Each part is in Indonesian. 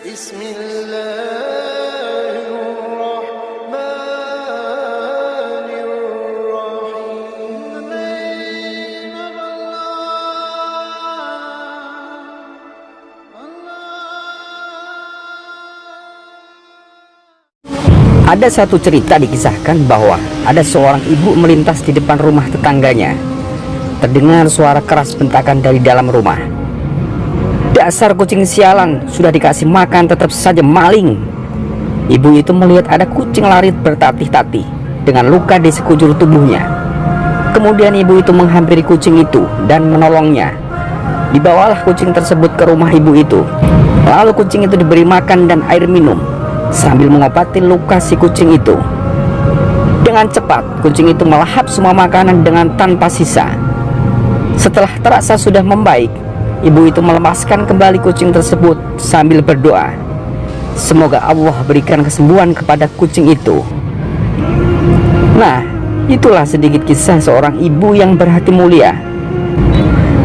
Ada satu cerita dikisahkan bahwa ada seorang ibu melintas di depan rumah tetangganya. Terdengar suara keras bentakan dari dalam rumah. "Dasar kucing sialan, sudah dikasih makan tetap saja maling." Ibu itu melihat ada kucing lari bertatih-tatih dengan luka di sekujur tubuhnya. Kemudian ibu itu menghampiri kucing itu dan menolongnya. Dibawalah kucing tersebut ke rumah ibu itu. Lalu kucing itu diberi makan dan air minum sambil mengobati luka si kucing itu. Dengan cepat kucing itu melahap semua makanan dengan tanpa sisa. Setelah terasa sudah membaik, ibu itu melepaskan kembali kucing tersebut sambil berdoa, semoga Allah berikan kesembuhan kepada kucing itu. Nah, itulah sedikit kisah seorang ibu yang berhati mulia.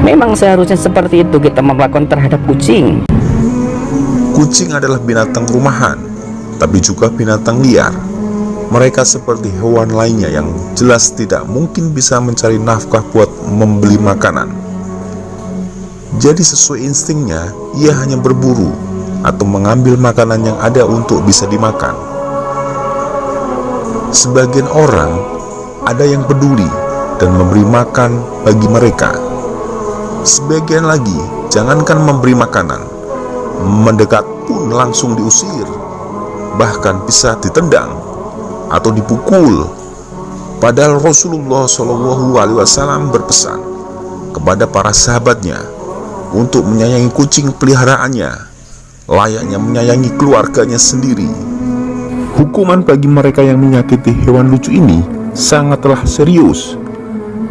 Memang seharusnya seperti itu kita melakukan terhadap kucing. Kucing adalah binatang rumahan, tapi juga binatang liar. Mereka seperti hewan lainnya yang jelas tidak mungkin bisa mencari nafkah buat membeli makanan. Jadi sesuai instingnya, ia hanya berburu atau mengambil makanan yang ada untuk bisa dimakan. Sebagian orang ada yang peduli dan memberi makan bagi mereka. Sebagian lagi jangankan memberi makanan, mendekat pun langsung diusir, bahkan bisa ditendang atau dipukul. Padahal Rasulullah SAW berpesan kepada para sahabatnya untuk menyayangi kucing peliharaannya layaknya menyayangi keluarganya sendiri. Hukuman bagi mereka yang menyakiti hewan lucu ini sangatlah serius.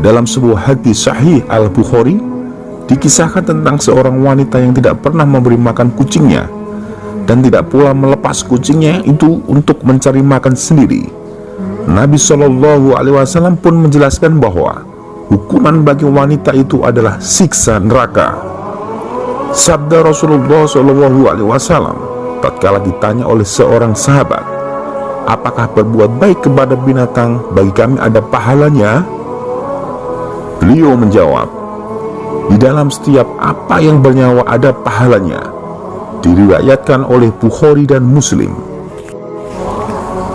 Dalam sebuah hadis sahih Al-Bukhari dikisahkan tentang seorang wanita yang tidak pernah memberi makan kucingnya dan tidak pula melepas kucingnya itu untuk mencari makan sendiri. Nabi SAW pun menjelaskan bahwa hukuman bagi wanita itu adalah siksa neraka. Sabda Rasulullah SAW tatkala ditanya oleh seorang sahabat, apakah berbuat baik kepada binatang bagi kami ada pahalanya? Beliau menjawab, di dalam setiap apa yang bernyawa ada pahalanya. Diriwayatkan oleh Bukhari dan Muslim.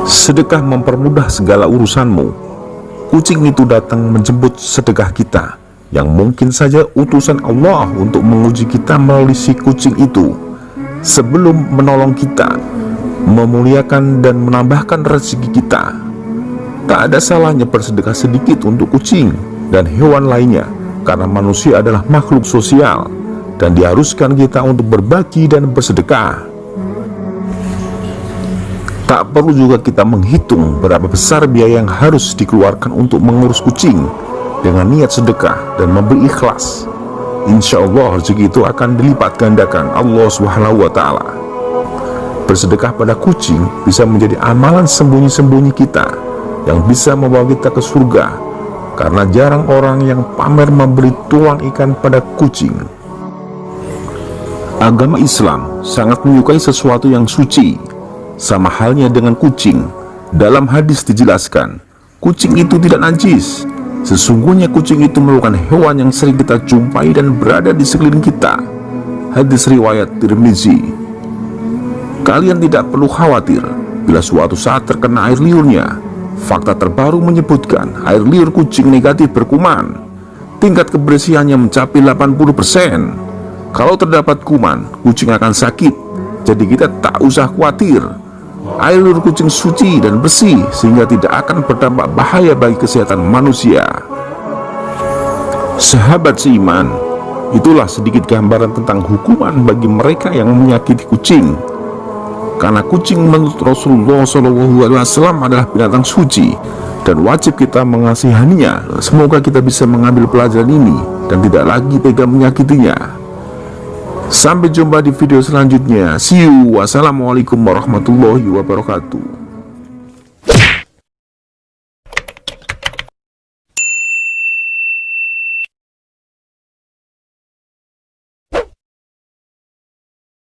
Sedekah mempermudah segala urusanmu. Kucing itu datang menjemput sedekah kita, yang mungkin saja utusan Allah untuk menguji kita melalui si kucing itu, sebelum menolong kita, memuliakan dan menambahkan rezeki kita. Tak ada salahnya bersedekah sedikit untuk kucing dan hewan lainnya, karena manusia adalah makhluk sosial dan diharuskan kita untuk berbagi dan bersedekah. Tak perlu juga kita menghitung berapa besar biaya yang harus dikeluarkan untuk mengurus kucing. Dengan niat sedekah dan memberi ikhlas, insya Allah rezeki itu akan dilipat gandakan Allah SWT. Bersedekah pada kucing bisa menjadi amalan sembunyi-sembunyi kita yang bisa membawa kita ke surga, karena jarang orang yang pamer memberi tulang ikan pada kucing. Agama Islam sangat menyukai sesuatu yang suci, sama halnya dengan kucing. Dalam hadis dijelaskan, kucing itu tidak najis. Sesungguhnya kucing itu merupakan hewan yang sering kita jumpai dan berada di sekeliling kita. Hadis riwayat Tirmizi. Kalian tidak perlu khawatir bila suatu saat terkena air liurnya. Fakta terbaru menyebutkan air liur kucing negatif berkuman. Tingkat kebersihannya mencapai 80%. Kalau terdapat kuman, kucing akan sakit. Jadi kita tak usah khawatir. Air liur kucing suci dan bersih sehingga tidak akan berdampak bahaya bagi kesehatan manusia. Sahabat seiman, itulah sedikit gambaran tentang hukuman bagi mereka yang menyakiti kucing. Karena kucing menurut Rasulullah SAW adalah binatang suci dan wajib kita mengasihaninya. Semoga kita bisa mengambil pelajaran ini dan tidak lagi tega menyakitinya. Sampai jumpa di video selanjutnya. See you. Wassalamualaikum warahmatullahi wabarakatuh.